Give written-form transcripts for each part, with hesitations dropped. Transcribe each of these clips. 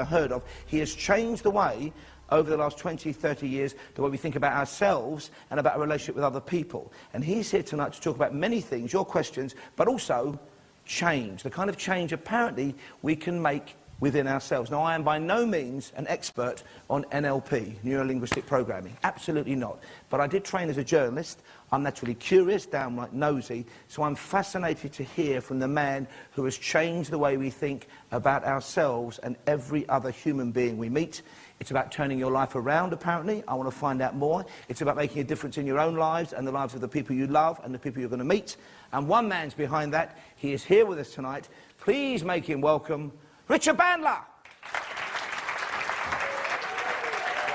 heard of. He has changed the way over the last 20, 30 years, the way we think about ourselves and about our relationship with other people. And he's here tonight to talk about many things, your questions, but also change, the kind of change apparently we can make within ourselves. Now, I am by no means an expert on NLP, neuro-linguistic programming, absolutely not. But I did train as a journalist. I'm naturally curious, downright nosy, so I'm fascinated to hear from the man who has changed the way we think about ourselves and every other human being we meet. It's about turning your life around, apparently. I want to find out more. It's about making a difference in your own lives and the lives of the people you love and the people you're going to meet. And one man's behind that. He is here with us tonight. Please make him welcome, Richard Bandler.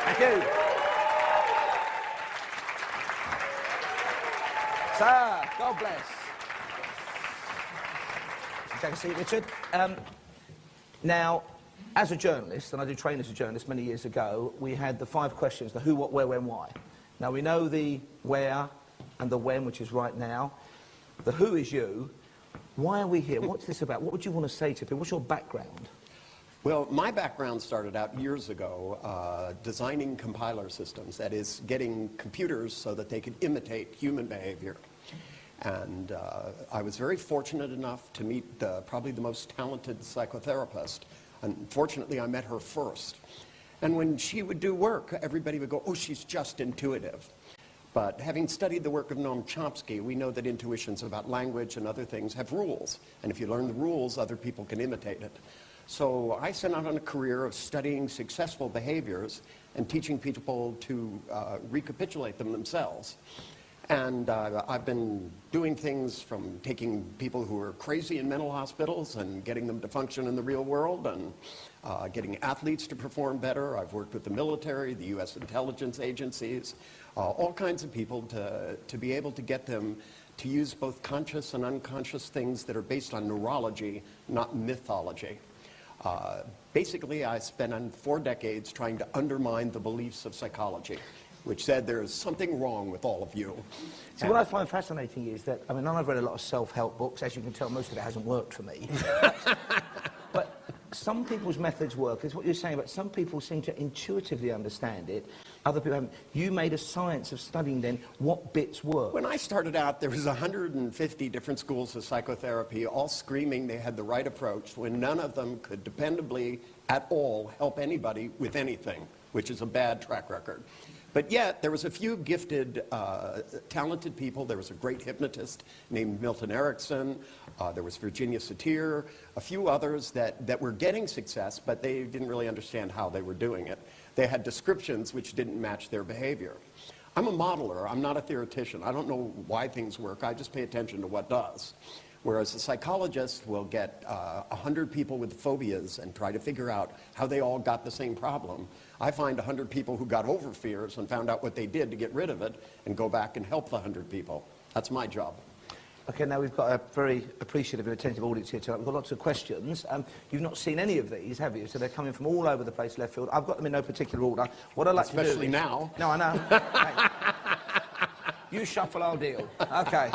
Thank you. Sir, God bless. Take a seat, Richard. Now, as a journalist, and I did train as a journalist many years ago, we had the 5 questions, the who, what, where, when, why. Now, we know the where and the when, which is right now. The who is you. Why are we here? What's this about? What would you want to say to people? What's your background? Well, my background started out years ago designing compiler systems, that is, getting computers so that they could imitate human behavior. And I was very fortunate enough to meet probably the most talented psychotherapist. Unfortunately, I met her first. And when she would do work, everybody would go, oh, she's just intuitive. But having studied the work of Noam Chomsky, we know that intuitions about language and other things have rules. And if you learn the rules, other people can imitate it. So I set out on a career of studying successful behaviors and teaching people to recapitulate them themselves. And I've been doing things from taking people who are crazy in mental hospitals and getting them to function in the real world, and getting athletes to perform better. I've worked with the military, the U.S. intelligence agencies, all kinds of people to be able to get them to use both conscious and unconscious things that are based on neurology, not mythology. Basically, I spent 4 decades trying to undermine the beliefs of psychology, which said there's something wrong with all of you. So what I find fascinating is that, I mean, I've read a lot of self-help books. As you can tell, most of it hasn't worked for me. But some people's methods work. It's what you're saying, but some people seem to intuitively understand it. Other people haven't. You made a science of studying then what bits work. When I started out, there was 150 different schools of psychotherapy, all screaming they had the right approach, when none of them could dependably at all help anybody with anything, which is a bad track record. But yet, there was a few gifted, talented people. There was a great hypnotist named Milton Erickson. There was Virginia Satir, a few others that were getting success, but they didn't really understand how they were doing it. They had descriptions which didn't match their behavior. I'm a modeler. I'm not a theoretician. I don't know why things work. I just pay attention to what does. Whereas a psychologist will get 100 people with phobias and try to figure out how they all got the same problem. I find 100 people who got over fears and found out what they did to get rid of it and go back and help the 100 people. That's my job. Okay, now we've got a very appreciative and attentive audience here tonight. We've got lots of questions. You've not seen any of these, have you? So they're coming from all over the place, left field. I've got them in no particular order. What I'd like to do... Especially now. No, I know. You shuffle, I'll deal. Okay.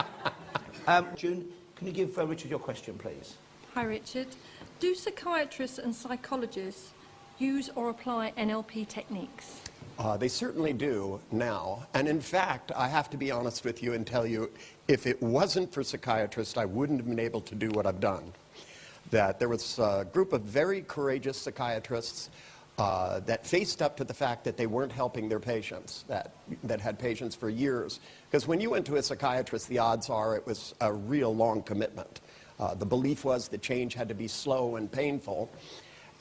June, can you give Richard your question, please? Hi, Richard. Do psychiatrists and psychologists use or apply NLP techniques? They certainly do now. And in fact, I have to be honest with you and tell you, if it wasn't for psychiatrists, I wouldn't have been able to do what I've done. That there was a group of very courageous psychiatrists that faced up to the fact that they weren't helping their patients, that had patients for years. Because when you went to a psychiatrist, the odds are it was a real long commitment. The belief was that change had to be slow and painful.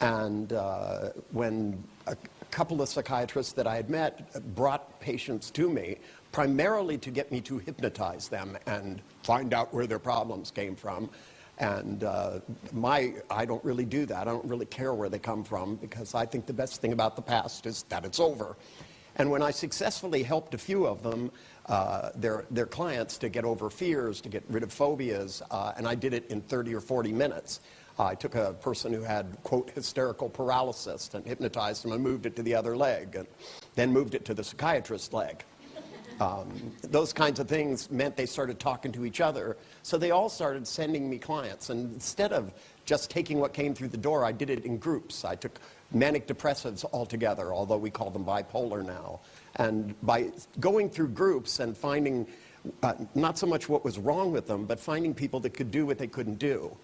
And when a couple of psychiatrists that I had met brought patients to me, primarily to get me to hypnotize them and find out where their problems came from. And I don't really do that. I don't really care where they come from, because I think the best thing about the past is that it's over. And when I successfully helped a few of them, their clients, to get over fears, to get rid of phobias, and I did it in 30 or 40 minutes. I took a person who had, quote, hysterical paralysis and hypnotized him and moved it to the other leg, and then moved it to the psychiatrist's leg. Those kinds of things meant they started talking to each other. So they all started sending me clients. And instead of just taking what came through the door, I did it in groups. I took manic depressives all together, although we call them bipolar now. And by going through groups and finding not so much what was wrong with them, but finding people that could do what they couldn't do.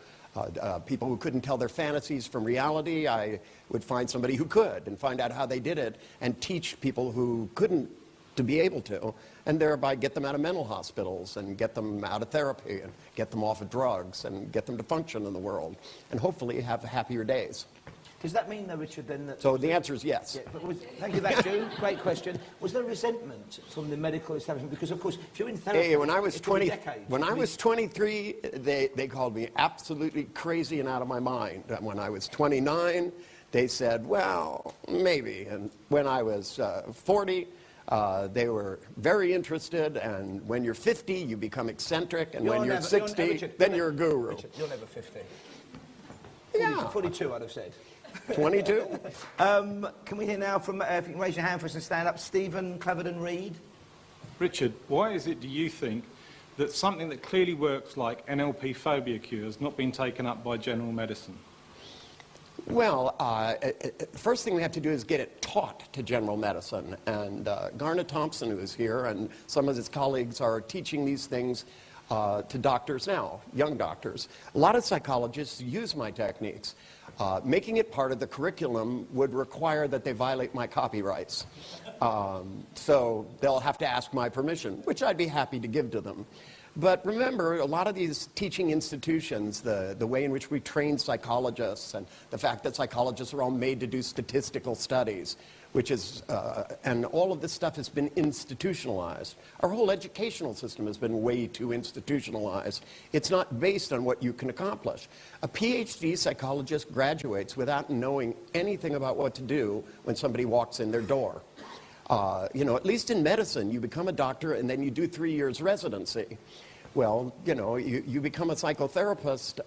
People who couldn't tell their fantasies from reality, I would find somebody who could and find out how they did it and teach people who couldn't to be able to, and thereby get them out of mental hospitals and get them out of therapy and get them off of drugs and get them to function in the world and hopefully have happier days. Does that mean, though, Richard, then that... So the answer is yes. Yeah, but thank you for that, June. Great question. Was there resentment from the medical establishment? Because, of course, if you're in therapy... Hey, when I was 20, decades, when I was 23, they called me absolutely crazy and out of my mind. And when I was 29, they said, well, maybe. And when I was 40... they were very interested, and when you're 50, you become eccentric, and when you're 60, then you're a guru. Richard, you're never 50. Yeah. 42, I'd have said. 22? Can we hear now from, if you can raise your hand for us and stand up, Stephen Cleverden-Reed? Richard, why is it, do you think, that something that clearly works like NLP phobia cure has not been taken up by general medicine? Well, first thing we have to do is get it taught to general medicine. And Garnet Thompson, who is here, and some of his colleagues are teaching these things to doctors now, young doctors. A lot of psychologists use my techniques. Making it part of the curriculum would require that they violate my copyrights. So they'll have to ask my permission, which I'd be happy to give to them. But remember, a lot of these teaching institutions, the way in which we train psychologists and the fact that psychologists are all made to do statistical studies, which is, and all of this stuff has been institutionalized. Our whole educational system has been way too institutionalized. It's not based on what you can accomplish. A PhD psychologist graduates without knowing anything about what to do when somebody walks in their door. You know, at least in medicine, you become a doctor and then you do 3 years residency. Well, you know, you become a psychotherapist,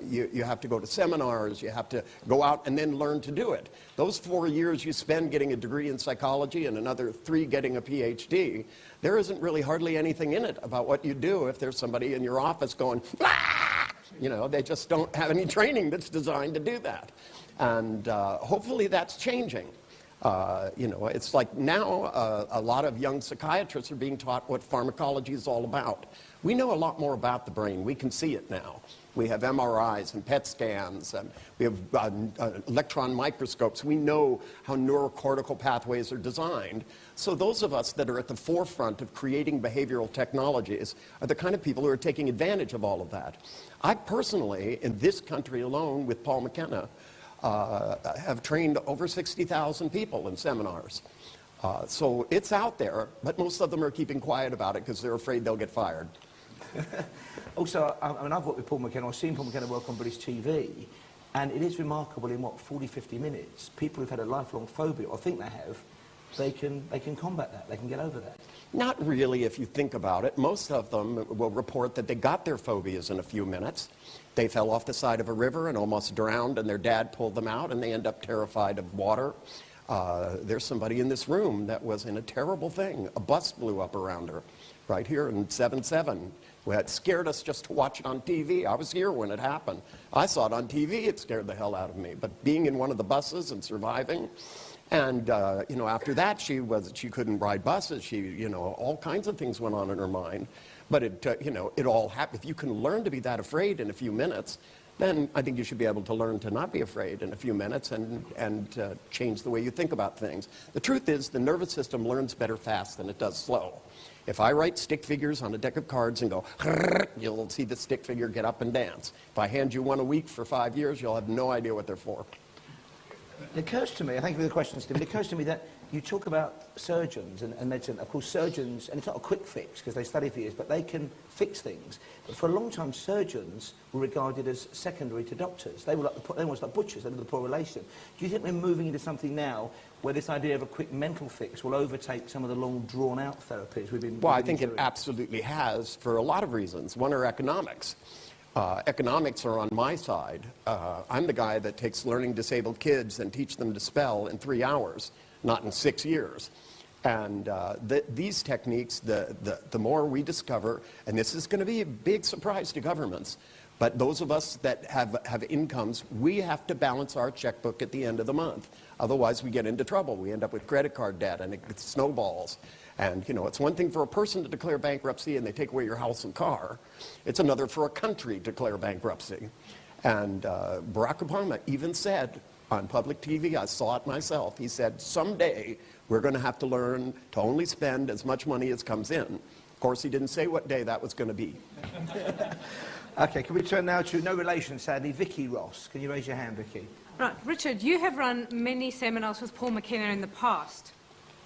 you have to go to seminars, you have to go out and then learn to do it. Those 4 years you spend getting a degree in psychology and another 3 getting a PhD, there isn't really hardly anything in it about what you do if there's somebody in your office going, ah! You know, they just don't have any training that's designed to do that. And hopefully that's changing. You know, it's like now a lot of young psychiatrists are being taught what pharmacology is all about. We know a lot more about the brain. We can see it now. We have MRIs and PET scans, and we have electron microscopes. We know how neurocortical pathways are designed. So those of us that are at the forefront of creating behavioral technologies are the kind of people who are taking advantage of all of that. I personally, in this country alone with Paul McKenna, have trained over 60,000 people in seminars. So it's out there, but most of them are keeping quiet about it because they're afraid they'll get fired. Also, I mean, I've worked with Paul McKenna, I've seen Paul McKenna work on British TV, and it is remarkable in, what, 40, 50 minutes, people who've had a lifelong phobia, or think they have, they can combat that, they can get over that. Not really, if you think about it. Most of them will report that they got their phobias in a few minutes. They fell off the side of a river and almost drowned, and their dad pulled them out, and they end up terrified of water. There's somebody in this room that was in a terrible thing. A bus blew up around her, right here in 7/7. It scared us just to watch it on TV. I was here when it happened. I saw it on TV, it scared the hell out of me. But being in one of the buses and surviving, and you know, after that she couldn't ride buses. You know, all kinds of things went on in her mind. But it, you know, it all happened. If you can learn to be that afraid in a few minutes, then I think you should be able to learn to not be afraid in a few minutes and change the way you think about things. The truth is, the nervous system learns better fast than it does slow. If I write stick figures on a deck of cards and go, you'll see the stick figure get up and dance. If I hand you one a week for 5 years, you'll have no idea what they're for. It occurs to me, I thank you for the question, Steve, it occurs to me that you talk about surgeons and medicine. Of course, surgeons, and it's not a quick fix because they study for years, but they can fix things. But for a long time, surgeons were regarded as secondary to doctors. They were almost like butchers, they were the poor relation. Do you think we're moving into something now where this idea of a quick mental fix will overtake some of the long, drawn-out therapies we've been Well, I think it absolutely has for a lot of reasons. One are economics. Economics are on my side. I'm the guy that takes learning disabled kids and teach them to spell in 3 hours, not in 6 years. And these techniques, the more we discover, and this is going to be a big surprise to governments, but those of us that have incomes, we have to balance our checkbook at the end of the month. Otherwise, we get into trouble. We end up with credit card debt, and it snowballs. And, you know, it's one thing for a person to declare bankruptcy and they take away your house and car. It's another for a country to declare bankruptcy. And Barack Obama even said on public TV, I saw it myself, he said, someday we're going to have to learn to only spend as much money as comes in. Of course, he didn't say what day that was going to be. Okay, can we turn now to no relation, sadly, Vicky Ross. Can you raise your hand, Vicky? Right, Richard, you have run many seminars with Paul McKenna in the past.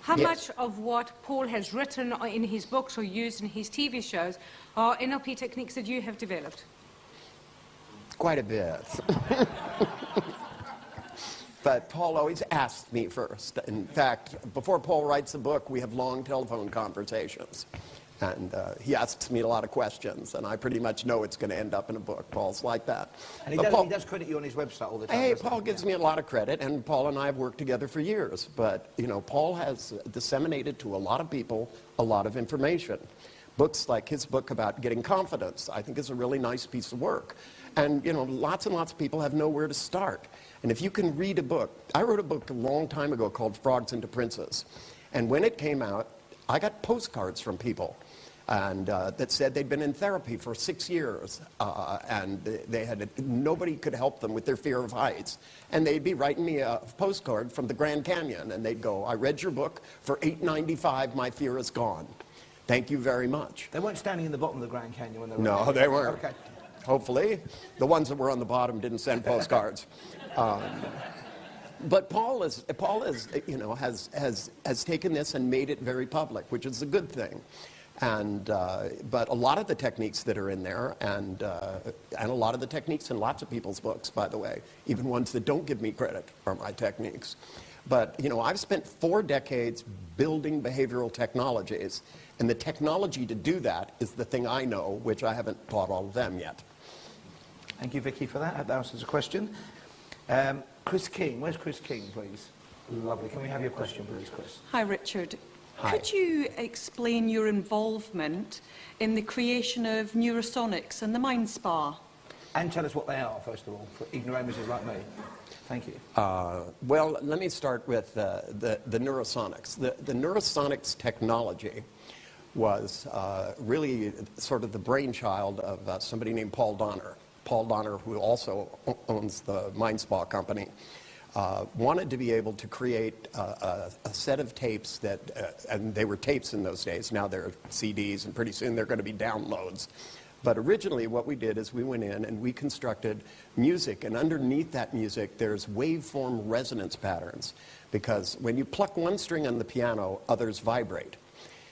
How Yes. much of what Paul has written in his books or used in his TV shows are NLP techniques that you have developed? Quite a bit. But Paul always asks me first. In fact, before Paul writes a book, we have long telephone conversations. And he asks me a lot of questions, and I pretty much know it's going to end up in a book. Paul's like that. And he does credit you on his website all the time. Hey, doesn't Paul he? gives me a lot of credit, and Paul and I have worked together for years. But, you know, Paul has disseminated to a lot of people a lot of information. Books like his book about getting confidence, I think is a really nice piece of work. And, you know, lots and lots of people have nowhere to start. And if you can read a book, I wrote a book a long time ago called Frogs into Princes. And when it came out, I got postcards from people. And that said they'd been in therapy for 6 years, and they had nobody could help them with their fear of heights. And they'd be writing me a postcard from the Grand Canyon, and they'd go, I read your book, for $8.95, my fear is gone. Thank you very much. They weren't standing in the bottom of the Grand Canyon when they were... No, they weren't. Okay. Hopefully. The ones that were on the bottom didn't send postcards. But Paul is, you know, has taken this and made it very public, which is a good thing. And, but a lot of the techniques that are in there, and a lot of the techniques in lots of people's books, by the way, even ones that don't give me credit, are my techniques. But, you know, I've spent 4 decades building behavioral technologies, and the technology to do that is the thing I know, which I haven't taught all of them yet. Thank you, Vicky, for that. I hope that answers a question. Chris King. Where's Chris King, please? Lovely. Can we have your question, please, Chris? Hi, Richard. Hi. Could you explain your involvement in the creation of neurosonics and the mind spa? And tell us what they are, first of all, for ignoramuses like me. Thank you. Well, let me start with the neurosonics. The neurosonics technology was really sort of the brainchild of somebody named Paul Donner. Paul Donner, who also owns the Mind Spa company, wanted to be able to create a set of tapes that, and they were tapes in those days, now they're CDs, and pretty soon they're going to be downloads. But originally what we did is we went in and we constructed music, and underneath that music there's waveform resonance patterns, because when you pluck one string on the piano, others vibrate.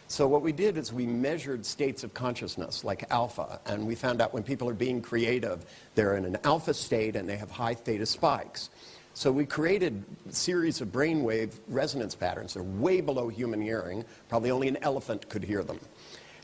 So what we did is we measured states of consciousness, like alpha, and we found out when people are being creative, they're in an alpha state and they have high theta spikes. So we created a series of brainwave resonance patterns. They're way below human hearing. Probably only an elephant could hear them.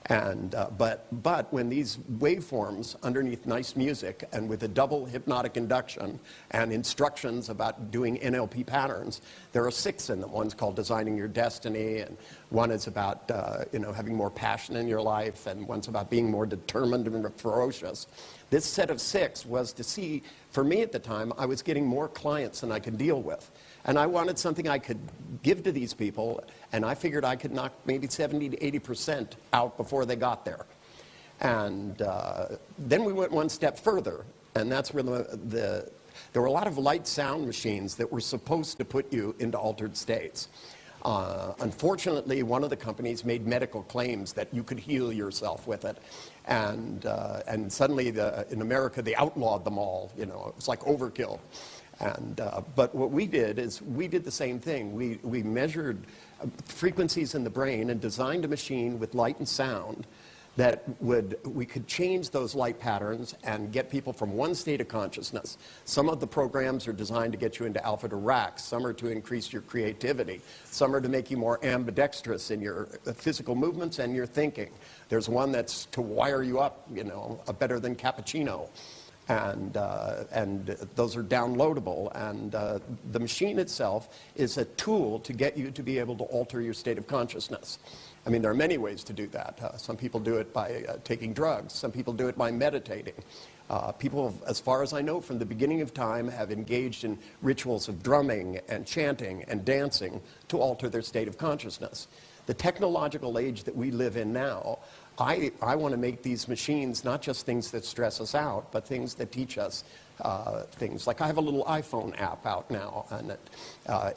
And, but when these waveforms underneath nice music and with a double hypnotic induction and instructions about doing NLP patterns, there are 6 in them. One's called Designing Your Destiny, and one is about you know, having more passion in your life, and one's about being more determined and ferocious. This set of 6 was to see, for me at the time, I was getting more clients than I could deal with. And I wanted something I could give to these people, and I figured I could knock maybe 70 to 80% out before they got there. And then we went one step further, and that's where there were a lot of light sound machines that were supposed to put you into altered states. Unfortunately, one of the companies made medical claims that you could heal yourself with it. And suddenly, in America, they outlawed them all. You know, it was like overkill. And, but what we did is we did the same thing. We measured frequencies in the brain and designed a machine with light and sound that we could change those light patterns and get people from one state of consciousness. Some of the programs are designed to get you into alpha to rax. Some are to increase your creativity. Some are to make you more ambidextrous in your physical movements and your thinking. There's one that's to wire you up, you know, better than cappuccino. and those are downloadable, and the machine itself is a tool to get you to be able to alter your state of consciousness. I mean, there are many ways to do that. Some people do it by taking drugs. Some people do it by meditating. People, as far as I know, from the beginning of time, have engaged in rituals of drumming and chanting and dancing to alter their state of consciousness. The technological age that we live in now, I want to make these machines not just things that stress us out, but things that teach us things. Like I have a little iPhone app out now, and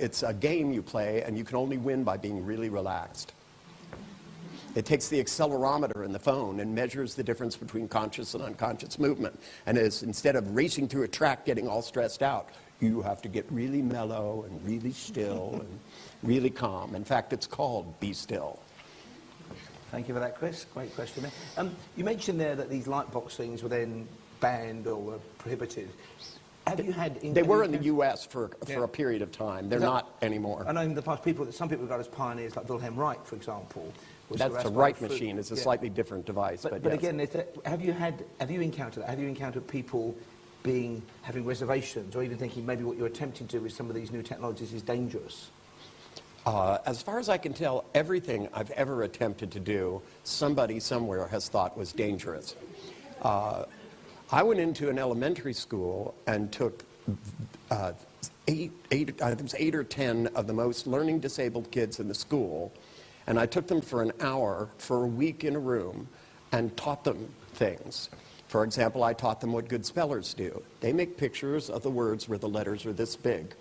it's a game you play, and you can only win by being really relaxed. It takes the accelerometer in the phone and measures the difference between conscious and unconscious movement. And instead of racing through a track getting all stressed out, you have to get really mellow and really still and really calm. In fact, it's called Be Still. Thank you for that, Chris. Great question there. You mentioned there that these light box things were then banned or were prohibited. Have you had... They were in the US for a period of time. They're not anymore. I know in the past, some people regard as pioneers, like Wilhelm Reich, for example. That's a Reich machine. It's a slightly different device. But yes. Again, have you encountered that? Have you encountered people having reservations, or even thinking maybe what you're attempting to do with some of these new technologies is dangerous? As far as I can tell, everything I've ever attempted to do, somebody somewhere has thought was dangerous. I went into an elementary school and took I think it was 8 or 10 of the most learning disabled kids in the school, and I took them for an hour for a week in a room and taught them things. For example, I taught them what good spellers do. They make pictures of the words where the letters are this big.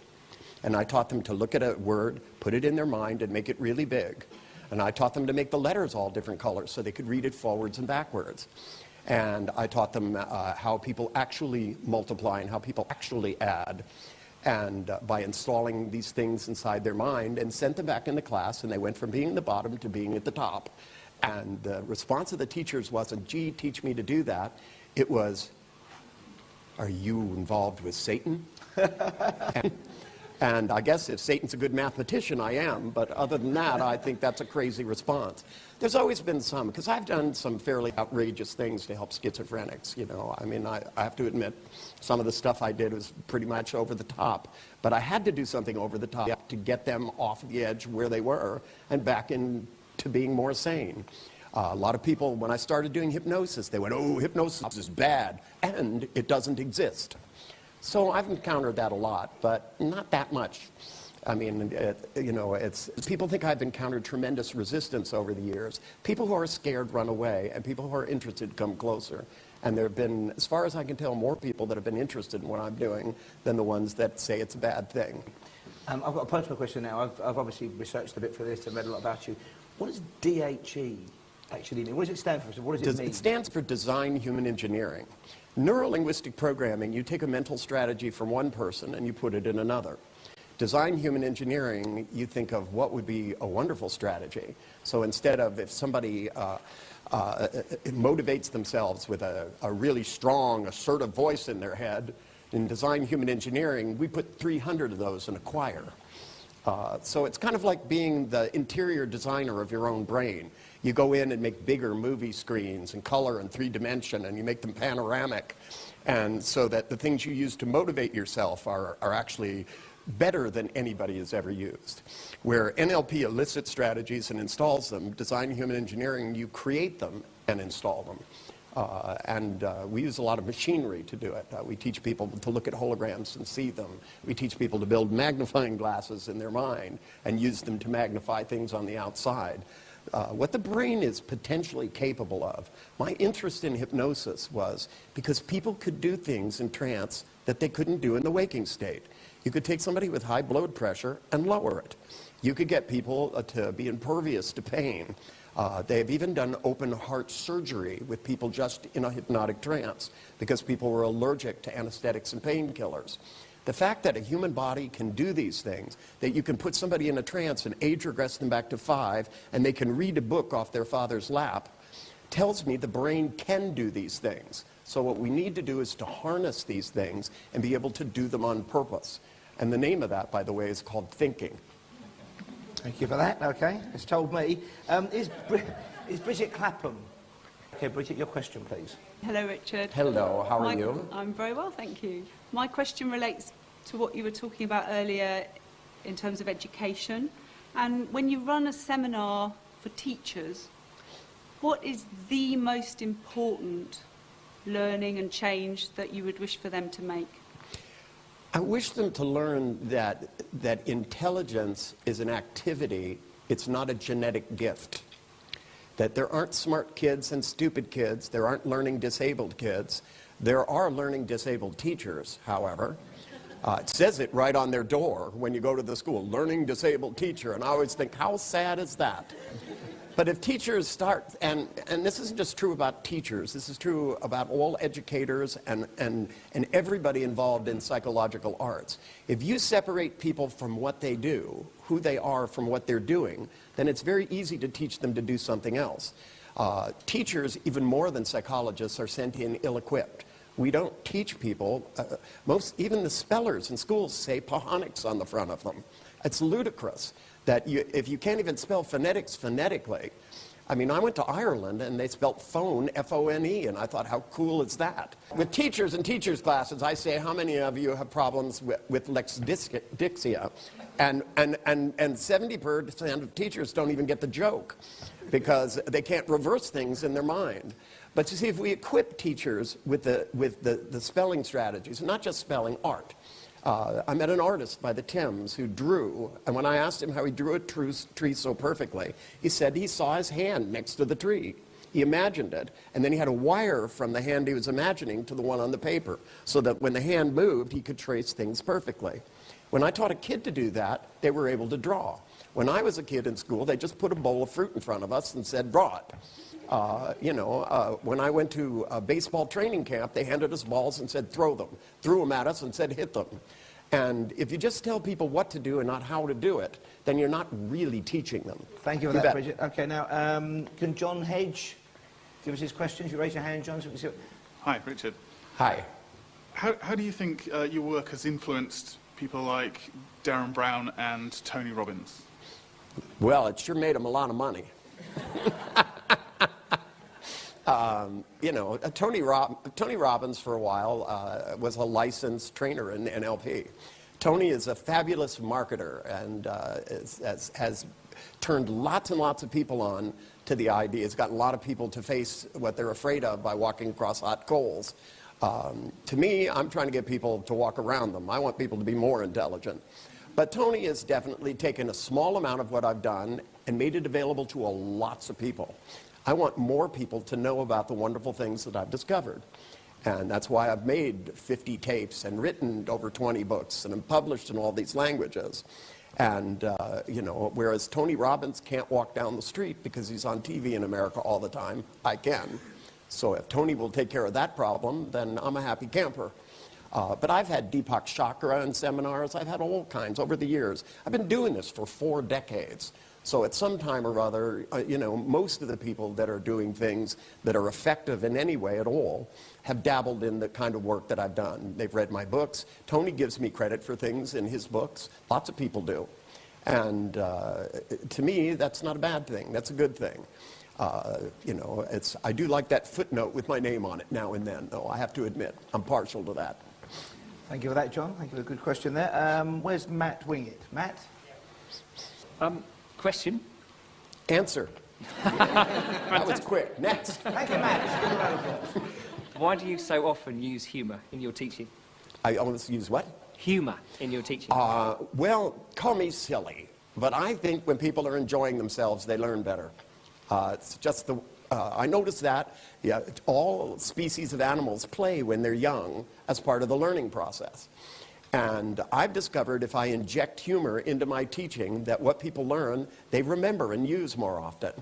And I taught them to look at a word, put it in their mind, and make it really big. And I taught them to make the letters all different colors so they could read it forwards and backwards. And I taught them how people actually multiply and how people actually add, and by installing these things inside their mind, and sent them back into class, and they went from being at the bottom to being at the top. And the response of the teachers wasn't, gee, teach me to do that. It was, are you involved with Satan? And I guess if Satan's a good mathematician, I am, but other than that, I think that's a crazy response. There's always been some, because I've done some fairly outrageous things to help schizophrenics, you know. I mean, I have to admit, some of the stuff I did was pretty much over the top, but I had to do something over the top to get them off the edge where they were and back into being more sane. A lot of people, when I started doing hypnosis, they went, oh, hypnosis is bad, and it doesn't exist. So I've encountered that a lot, but not that much. I mean, you know, people think I've encountered tremendous resistance over the years. People who are scared run away, and people who are interested come closer. And there have been, as far as I can tell, more people that have been interested in what I'm doing than the ones that say it's a bad thing. I've got a personal question now. I've obviously researched a bit for this and read a lot about you. What does DHE actually mean? What does it stand for? What does it mean? It stands for Design Human Engineering. Neurolinguistic programming, you take a mental strategy from one person and you put it in another. Design human engineering, you think of what would be a wonderful strategy. So instead of if somebody motivates themselves with a really strong, assertive voice in their head, in design human engineering, we put 300 of those in a choir. So it's kind of like being the interior designer of your own brain. You go in and make bigger movie screens and color and 3-dimension, and you make them panoramic, and so that the things you use to motivate yourself are actually better than anybody has ever used. Where NLP elicits strategies and installs them, design human engineering, you create them and install them. We use a lot of machinery to do it. We teach people to look at holograms and see them. We teach people to build magnifying glasses in their mind and use them to magnify things on the outside. What the brain is potentially capable of. My interest in hypnosis was because people could do things in trance that they couldn't do in the waking state. You could take somebody with high blood pressure and lower it. You could get people to be impervious to pain. They've even done open heart surgery with people just in a hypnotic trance because people were allergic to anesthetics and painkillers. The fact that a human body can do these things, that you can put somebody in a trance and age regress them back to 5, and they can read a book off their father's lap, tells me the brain can do these things. So what we need to do is to harness these things and be able to do them on purpose. And the name of that, by the way, is called thinking. Thank you for that. Okay, it's told me. Is Bridget Clapham Okay, Bridget, your question, please. Hello, Richard. Hello, how are you? I'm very well, thank you. My question relates to what you were talking about earlier in terms of education. And when you run a seminar for teachers, what is the most important learning and change that you would wish for them to make? I wish them to learn that intelligence is an activity, it's not a genetic gift. That there aren't smart kids and stupid kids, there aren't learning disabled kids. There are learning disabled teachers, however. It says it right on their door when you go to the school, learning disabled teacher, and I always think, how sad is that? But if teachers start, and this isn't just true about teachers, this is true about all educators and everybody involved in psychological arts. If you separate people from what they do, who they are from what they're doing, then it's very easy to teach them to do something else. Teachers, even more than psychologists, are sent in ill-equipped. We don't teach people, even the spellers in schools say Pahonics on the front of them. It's ludicrous that if you can't even spell phonetics phonetically. I mean, I went to Ireland and they spelled phone, F-O-N-E, and I thought, how cool is that? With teachers and teachers' classes, I say, how many of you have problems with lexicdixia? And 70% of teachers don't even get the joke because they can't reverse things in their mind. But you see, if we equip teachers with the spelling strategies, not just spelling, art. I met an artist by the Thames who drew, and when I asked him how he drew a tree so perfectly, he said he saw his hand next to the tree. He imagined it, and then he had a wire from the hand he was imagining to the one on the paper, so that when the hand moved, he could trace things perfectly. When I taught a kid to do that, they were able to draw. When I was a kid in school, they just put a bowl of fruit in front of us and said, draw it. When I went to a baseball training camp, they handed us balls and said, throw them. Threw them at us and said, hit them. And if you just tell people what to do and not how to do it, then you're not really teaching them. Thank you for that, Bridget. Okay, now, can John Hedge give us his question? If you raise your hand, John, so we can see it. Hi, Richard. Hi. How do you think your work has influenced people like Darren Brown and Tony Robbins? Well, it sure made them a lot of money. Tony Robbins for a while was a licensed trainer in NLP. Tony is a fabulous marketer and has turned lots and lots of people on to the idea. It's gotten a lot of people to face what they're afraid of by walking across hot coals. To me, I'm trying to get people to walk around them. I want people to be more intelligent. But Tony has definitely taken a small amount of what I've done and made it available to lots of people. I want more people to know about the wonderful things that I've discovered. And that's why I've made 50 tapes and written over 20 books and am published in all these languages. And, whereas Tony Robbins can't walk down the street because he's on TV in America all the time, I can. So if Tony will take care of that problem, then I'm a happy camper. But I've had Deepak Chakra in seminars. I've had all kinds over the years. I've been doing this for 4 decades. So at some time or other, most of the people that are doing things that are effective in any way at all have dabbled in the kind of work that I've done. They've read my books. Tony gives me credit for things in his books. Lots of people do. And to me, that's not a bad thing. That's a good thing. I do like that footnote with my name on it now and then, though. I have to admit, I'm partial to that. Thank you for that, John. Thank you for a good question there. Where's Matt Wingett? Matt? Question? Answer. That was quick. Next. Thank you, Matt. Why do you so often use humour in your teaching? I always use what? Humour in your teaching. Well, call me silly, but I think when people are enjoying themselves, they learn better. It's just I notice that all species of animals play when they're young as part of the learning process. And I've discovered if I inject humor into my teaching, that what people learn, they remember and use more often.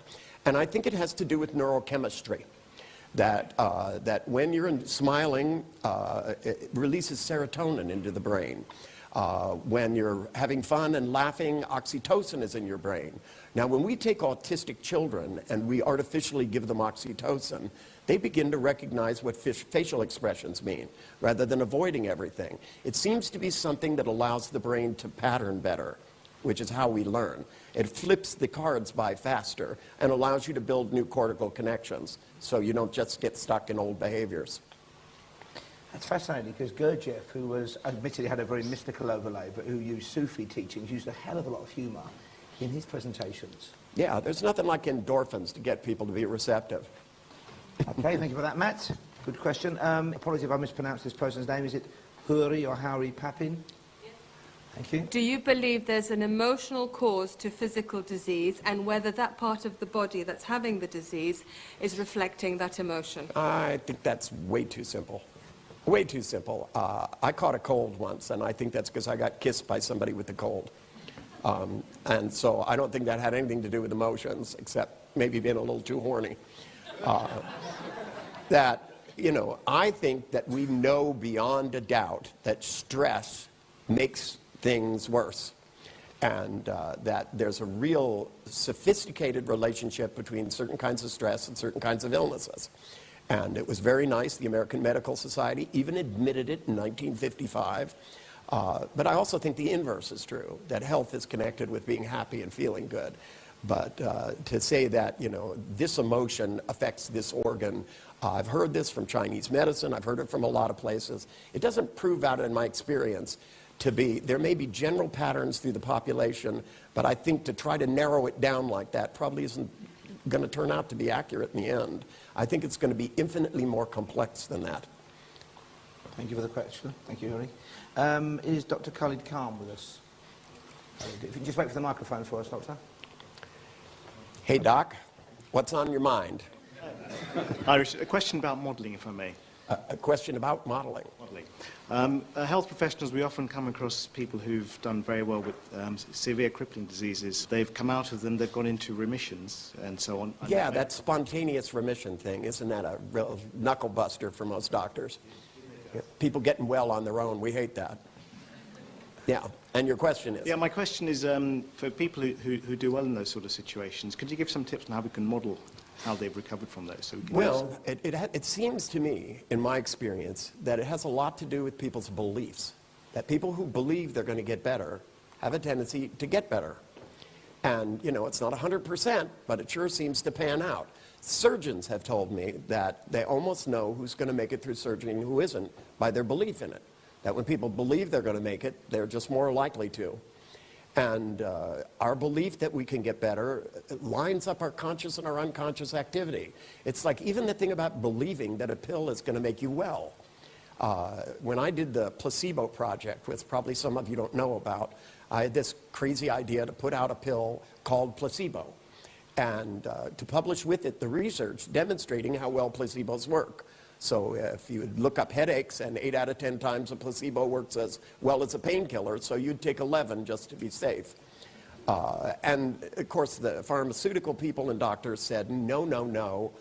And I think it has to do with neurochemistry. That when you're smiling, it releases serotonin into the brain. When you're having fun and laughing, oxytocin is in your brain. Now, when we take autistic children and we artificially give them oxytocin, they begin to recognize what facial expressions mean, rather than avoiding everything. It seems to be something that allows the brain to pattern better. which is how we learn. It flips the cards by faster and allows you to build new cortical connections so you don't just get stuck in old behaviors. That's fascinating, because Gurdjieff, who was admittedly had a very mystical overlay, but who used Sufi teachings, used a hell of a lot of humour in his presentations. Yeah, there's nothing like endorphins to get people to be receptive. Okay, thank you for that, Matt. Good question. Apologies if I mispronounced this person's name. Is it Huri or Harry Papin? Yes. Thank you. Do you believe there's an emotional cause to physical disease, and whether that part of the body that's having the disease is reflecting that emotion? I think that's way too simple. Way too simple. I caught a cold once, and I think that's because I got kissed by somebody with a cold. And so I don't think that had anything to do with emotions, except maybe being a little too horny. I think that we know beyond a doubt that stress makes things worse. And that there's a real sophisticated relationship between certain kinds of stress and certain kinds of illnesses. And it was very nice. The American Medical Society even admitted it in 1955. But I also think the inverse is true, that health is connected with being happy and feeling good. But to say that, this emotion affects this organ, I've heard this from Chinese medicine, I've heard it from a lot of places. It doesn't prove out in my experience to be, there may be general patterns through the population, but I think to try to narrow it down like that probably isn't going to turn out to be accurate in the end. I think it's going to be infinitely more complex than that. Thank you for the question. Thank you, Huri. Is Dr. Khalid Khan with us? If you can just wait for the microphone for us, Doctor. Hey, Doc, what's on your mind? Irish, a question about modelling, if I may. A question about modelling. Health professionals, we often come across people who've done very well with severe crippling diseases. They've come out of them, they've gone into remissions and so on. Yeah, that spontaneous remission thing, isn't that a real knuckle buster for most doctors? Yeah. People getting well on their own, we hate that. Yeah, and your question is? Yeah, my question is, for people who do well in those sort of situations, could you give some tips on how we can model how they've recovered from those? So we can well, it seems to me, in my experience, that it has a lot to do with people's beliefs. That people who believe they're going to get better have a tendency to get better. And, it's not 100%, but it sure seems to pan out. Surgeons have told me that they almost know who's going to make it through surgery and who isn't by their belief in it. That when people believe they're going to make it, they're just more likely to. And our belief that we can get better lines up our conscious and our unconscious activity. It's like even the thing about believing that a pill is going to make you well. When I did the placebo project, which probably some of you don't know about, I had this crazy idea to put out a pill called placebo and to publish with it the research demonstrating how well placebos work. So if you look up headaches, and 8 out of 10 times a placebo works as well as a painkiller, so you'd take 11 just to be safe. And of course the pharmaceutical people and doctors said, no, no, no,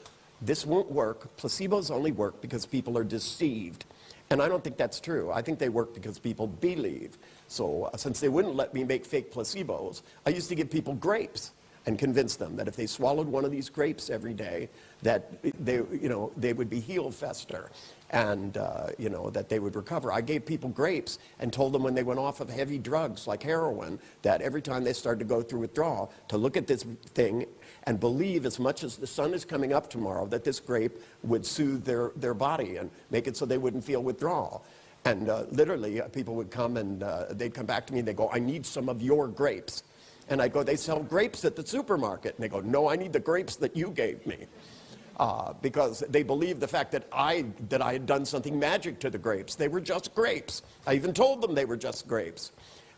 this won't work. Placebos only work because people are deceived. And I don't think that's true. I think they work because people believe. So since they wouldn't let me make fake placebos, I used to give people grapes and convince them that if they swallowed one of these grapes every day, that they would be healed faster, and that they would recover. I gave people grapes and told them when they went off of heavy drugs like heroin, that every time they started to go through withdrawal, to look at this thing and believe as much as the sun is coming up tomorrow that this grape would soothe their body and make it so they wouldn't feel withdrawal. And literally, people would come and they'd come back to me and they'd go, I need some of your grapes. And I go, they sell grapes at the supermarket. And they go, no, I need the grapes that you gave me. Because they believed the fact that I had done something magic to the grapes. They were just grapes. I even told them they were just grapes.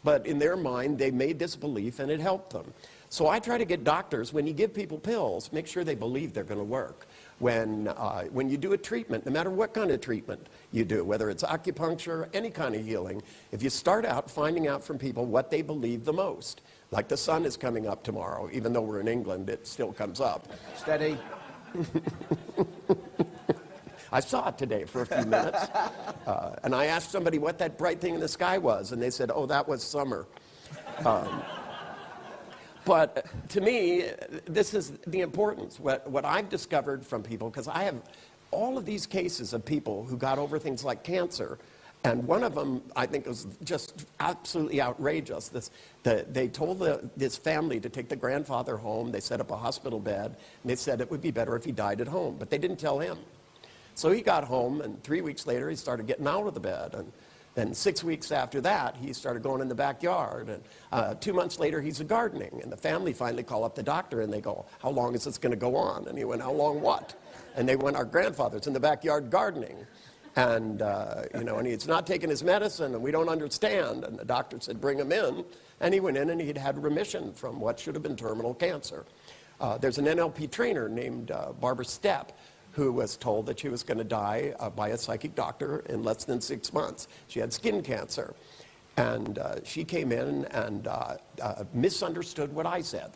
But in their mind, they made this belief and it helped them. So I try to get doctors, when you give people pills, make sure they believe they're going to work. When you do a treatment, no matter what kind of treatment you do, whether it's acupuncture, any kind of healing, if you start out finding out from people what they believe the most, like the sun is coming up tomorrow, even though we're in England, it still comes up. Steady. I saw it today for a few minutes, and I asked somebody what that bright thing in the sky was, and they said, oh, that was summer. But to me, this is the importance. What I've discovered from people, because I have all of these cases of people who got over things like cancer, And one of them, I think, was just absolutely outrageous. They told this family to take the grandfather home. They set up a hospital bed, and they said it would be better if he died at home, but they didn't tell him. So he got home, and 3 weeks later, he started getting out of the bed. And then 6 weeks after that, he started going in the backyard. And 2 months later, he's gardening. And the family finally call up the doctor, and they go, "How long is this going to go on?" And he went, "How long what?" And they went, "Our grandfather's in the backyard gardening. And, and he's not taking his medicine, and we don't understand." And the doctor said, "Bring him in." And he went in, and he'd had remission from what should have been terminal cancer. There's an NLP trainer named Barbara Stepp, who was told that she was going to die by a psychic doctor in less than 6 months. She had skin cancer. And she came in and misunderstood what I said.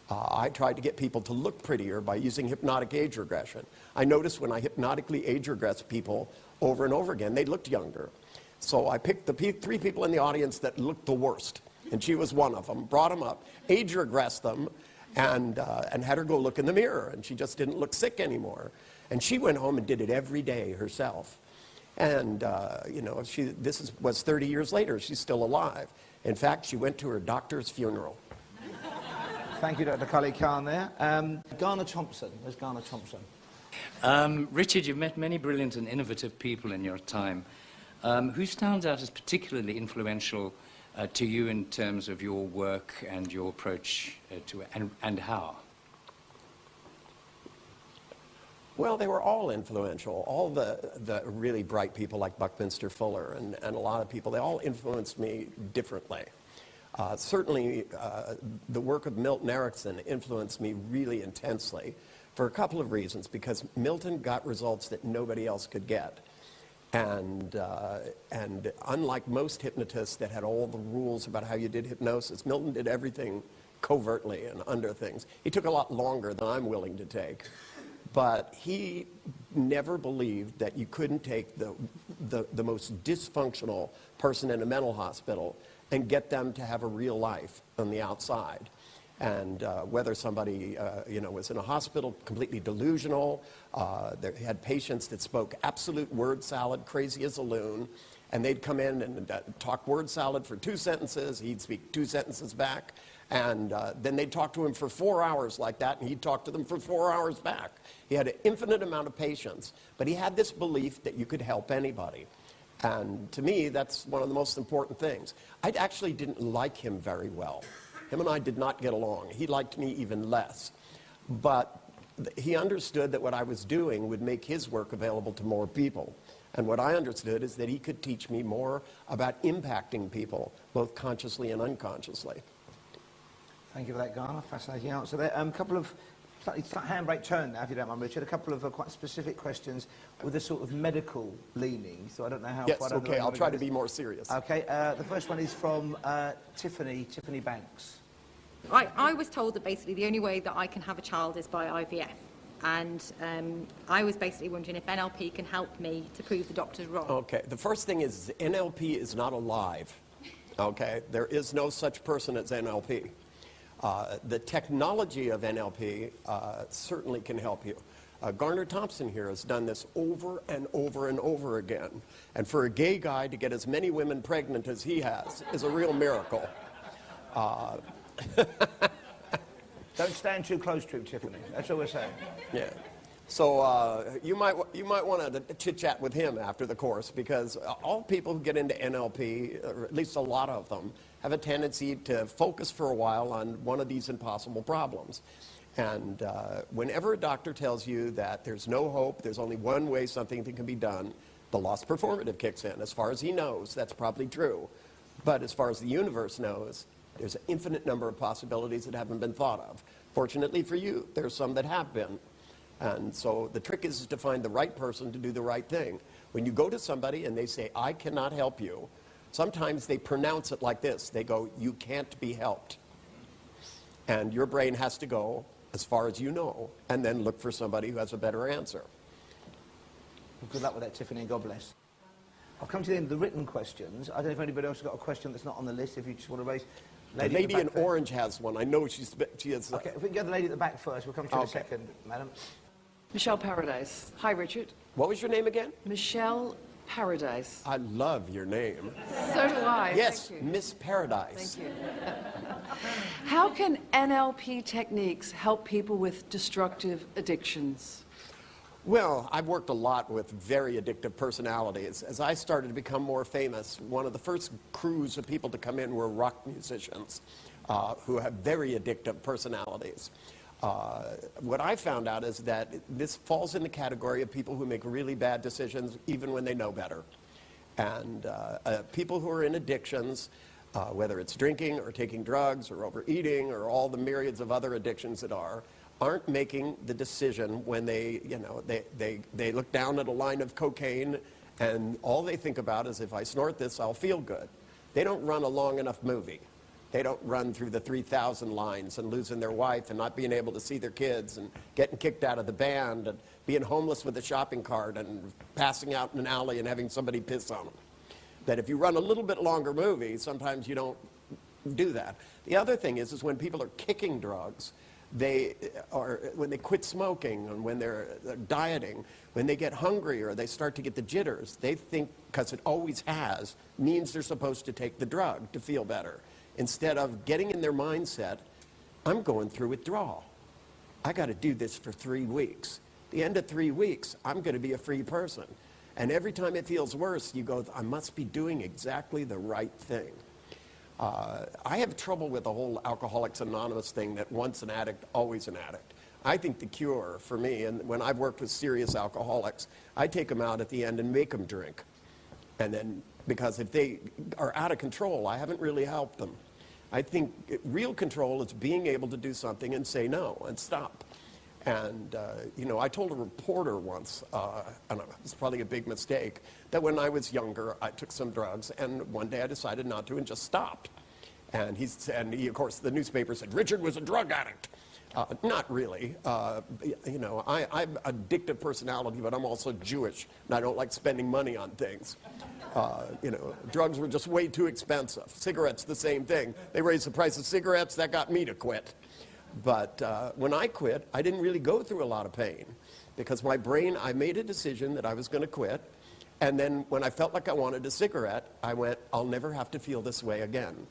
I tried to get people to look prettier by using hypnotic age regression. I noticed when I hypnotically age regress people over and over again, they looked younger. So I picked the 3 people in the audience that looked the worst, and she was one of them, brought them up, age regressed them, and had her go look in the mirror, and she just didn't look sick anymore. And she went home and did it every day herself. And, this was 30 years later. She's still alive. In fact, she went to her doctor's funeral. Thank you, Dr. Cully Khan there. Garner Thompson. Where's Garner Thompson? Richard, you've met many brilliant and innovative people in your time. Who stands out as particularly influential to you in terms of your work and your approach to it, and how? Well, they were all influential. All the really bright people like Buckminster Fuller and a lot of people, they all influenced me differently. Certainly, the work of Milton Erickson influenced me really intensely for a couple of reasons, because Milton got results that nobody else could get. And unlike most hypnotists that had all the rules about how you did hypnosis, Milton did everything covertly and under things. He took a lot longer than I'm willing to take. But he never believed that you couldn't take the most dysfunctional person in a mental hospital and get them to have a real life on the outside. And whether somebody was in a hospital completely delusional, they had patients that spoke absolute word salad, crazy as a loon, and they'd come in and talk word salad for 2 sentences, he'd speak 2 sentences back, and then they'd talk to him for 4 hours like that, and he'd talk to them for 4 hours back. He had an infinite amount of patience, but he had this belief that you could help anybody. And to me, that's one of the most important things. I actually didn't like him very well. Him and I did not get along. He liked me even less. But he understood that what I was doing would make his work available to more people. And what I understood is that he could teach me more about impacting people, both consciously and unconsciously. Thank you for that, Garner. Fascinating answer there. A couple of slightly handbrake turn now, if you don't mind, Richard. A couple of quite specific questions with a sort of medical leaning. So I don't know how. Yes, okay, I'll try to be more serious. Okay, the first one is from Tiffany Banks. I was told that basically the only way that I can have a child is by IVF. And I was basically wondering if NLP can help me to prove the doctors wrong. Okay, the first thing is NLP is not alive. Okay, there is no such person as NLP. The technology of NLP certainly can help you. Garner Thompson here has done this over and over and over again. And for a gay guy to get as many women pregnant as he has is a real miracle. Don't stand too close to him, Tiffany. That's all we're saying. Yeah. So you might want to chit-chat with him after the course, because all people who get into NLP, or at least a lot of them, have a tendency to focus for a while on one of these impossible problems. And whenever a doctor tells you that there's no hope, there's only one way something can be done, the lost performative kicks in. As far as he knows, that's probably true. But as far as the universe knows, there's an infinite number of possibilities that haven't been thought of. Fortunately for you, there's some that have been. And so the trick is to find the right person to do the right thing. When you go to somebody and they say, "I cannot help you," sometimes they pronounce it like this. They go, "You can't be helped." And your brain has to go as far as you know, and then look for somebody who has a better answer. Well, good luck with that, Tiffany, and God bless. I've come to the end of the written questions. I don't know if anybody else has got a question that's not on the list, if you just want to raise. The lady in orange has one. I know she is. Okay, if we can get the lady at the back first, we'll come to you in a second, madam. Michelle Paradise. Hi, Richard. What was your name again? Michelle Paradise. I love your name. So do I. Yes, Thank you. Miss Paradise. Thank you. How can NLP techniques help people with destructive addictions? Well, I've worked a lot with very addictive personalities. As I started to become more famous, one of the first crews of people to come in were rock musicians who have very addictive personalities. What I found out is that this falls in the category of people who make really bad decisions even when they know better. And people who are in addictions, whether it's drinking or taking drugs or overeating or all the myriads of other addictions that aren't making the decision when they look down at a line of cocaine and all they think about is, if I snort this, I'll feel good. They don't run a long enough movie. They don't run through the 3,000 lines and losing their wife and not being able to see their kids and getting kicked out of the band and being homeless with a shopping cart and passing out in an alley and having somebody piss on them. That if you run a little bit longer movie, sometimes you don't do that. The other thing is when people are kicking drugs, when they quit smoking and when they're dieting, when they get hungry or they start to get the jitters, they think, because it always has, means they're supposed to take the drug to feel better. Instead of getting in their mindset, I'm going through withdrawal. I got to do this for 3 weeks. The end of 3 weeks, I'm going to be a free person. And every time it feels worse, you go, I must be doing exactly the right thing. I have trouble with the whole Alcoholics Anonymous thing that once an addict, always an addict. I think the cure for me, and when I've worked with serious alcoholics, I take them out at the end and make them drink. And then, because if they are out of control, I haven't really helped them. I think real control is being able to do something and say no and stop. And, I told a reporter once, and it's probably a big mistake, that when I was younger, I took some drugs, and one day I decided not to and just stopped. And he, of course, the newspaper said, Richard was a drug addict. Not really. I'm an addictive personality, but I'm also Jewish, and I don't like spending money on things. Drugs were just way too expensive. Cigarettes, the same thing. They raised the price of cigarettes, that got me to quit. But when I quit, I didn't really go through a lot of pain because my brain, I made a decision that I was going to quit. And then when I felt like I wanted a cigarette, I went, I'll never have to feel this way again.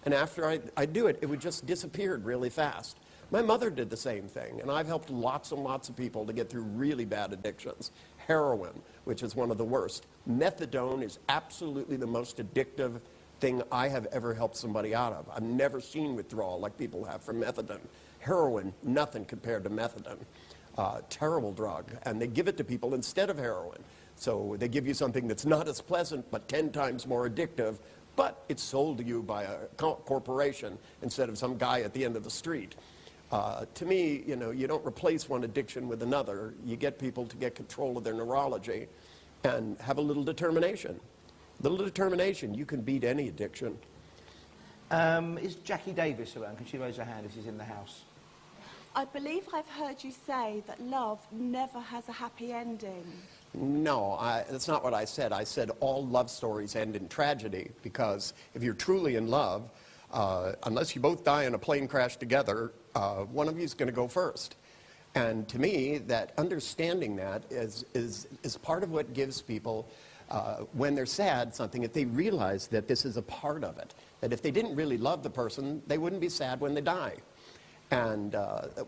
And after I do it, it would just disappear really fast. My mother did the same thing, and I've helped lots and lots of people to get through really bad addictions. Heroin, which is one of the worst. Methadone is absolutely the most addictive thing I have ever helped somebody out of. I've never seen withdrawal like people have from methadone. Heroin, nothing compared to methadone. Terrible drug, and they give it to people instead of heroin. So they give you something that's not as pleasant, but 10 times more addictive, but it's sold to you by a corporation instead of some guy at the end of the street. To me, you don't replace one addiction with another. You get people to get control of their neurology and have a little determination. Little determination, you can beat any addiction. Is Jackie Davis around? Can she raise her hand if she's in the house? I believe I've heard you say that love never has a happy ending. No, that's not what I said. I said all love stories end in tragedy because if you're truly in love, unless you both die in a plane crash together, one of you is going to go first. And to me, that understanding that is part of what gives people, when they're sad, something, if they realize that this is a part of it, that if they didn't really love the person, they wouldn't be sad when they die. And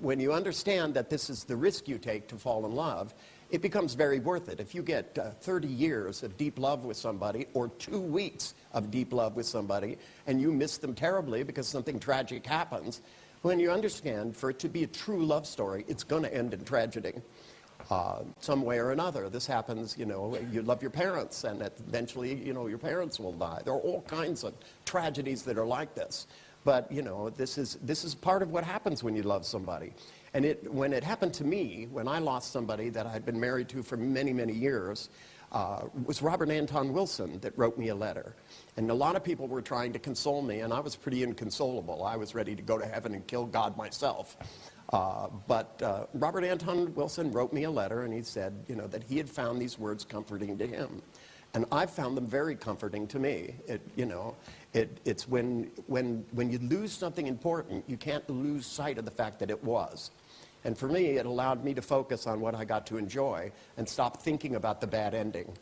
when you understand that this is the risk you take to fall in love, it becomes very worth it. If you get 30 years of deep love with somebody or 2 weeks of deep love with somebody and you miss them terribly because something tragic happens, when you understand for it to be a true love story, it's going to end in tragedy. Some way or another. This happens, you love your parents and eventually, your parents will die. There are all kinds of tragedies that are like this. But, this is part of what happens when you love somebody. And when it happened to me, when I lost somebody that I'd been married to for many, many years, was Robert Anton Wilson that wrote me a letter. And a lot of people were trying to console me, and I was pretty inconsolable. I was ready to go to heaven and kill God myself. But Robert Anton Wilson wrote me a letter, and he said, that he had found these words comforting to him. And I found them very comforting to me. It's when you lose something important, you can't lose sight of the fact that it was. And for me, it allowed me to focus on what I got to enjoy and stop thinking about the bad ending.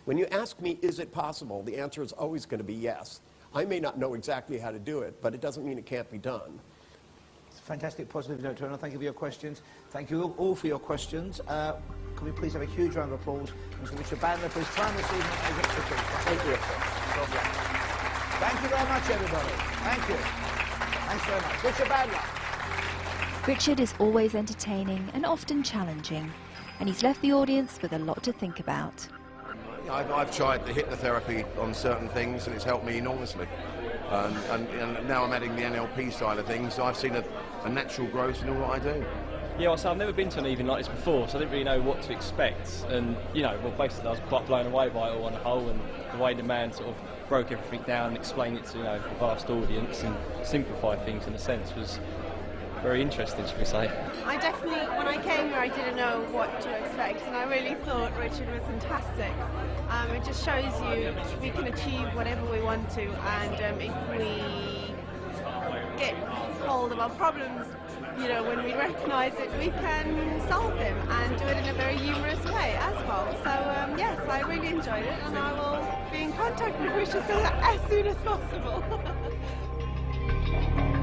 When you ask me, is it possible, the answer is always going to be yes. I may not know exactly how to do it, but it doesn't mean it can't be done. It's a fantastic, positive note, Turner. Thank you for your questions. Thank you all for your questions. Can we please have a huge round of applause for Mr. Bandler for his time this evening as expertise. Thank you. God bless. Thank you very much, everybody. Thank you. Thanks very much. Richard Bandler. Richard is always entertaining and often challenging, and he's left the audience with a lot to think about. I've tried the hypnotherapy on certain things and it's helped me enormously. And now I'm adding the NLP side of things, so I've seen a natural growth in all that I do. Yeah, well, so I've never been to an evening like this before, so I didn't really know what to expect. And, you know, well, basically I was quite blown away by it all on the whole, and the way the man sort of broke everything down and explained it to, you know, a vast audience and simplified things in a sense was very interesting, should we say. I definitely, when I came here, I didn't know what to expect, and I really thought Richard was fantastic. It just shows you we can achieve whatever we want to, and if we get hold of our problems, you know, when we recognise it, we can solve them and do it in a very humorous way as well. So yes, I really enjoyed it, and I will be in contact with Richard as soon as possible.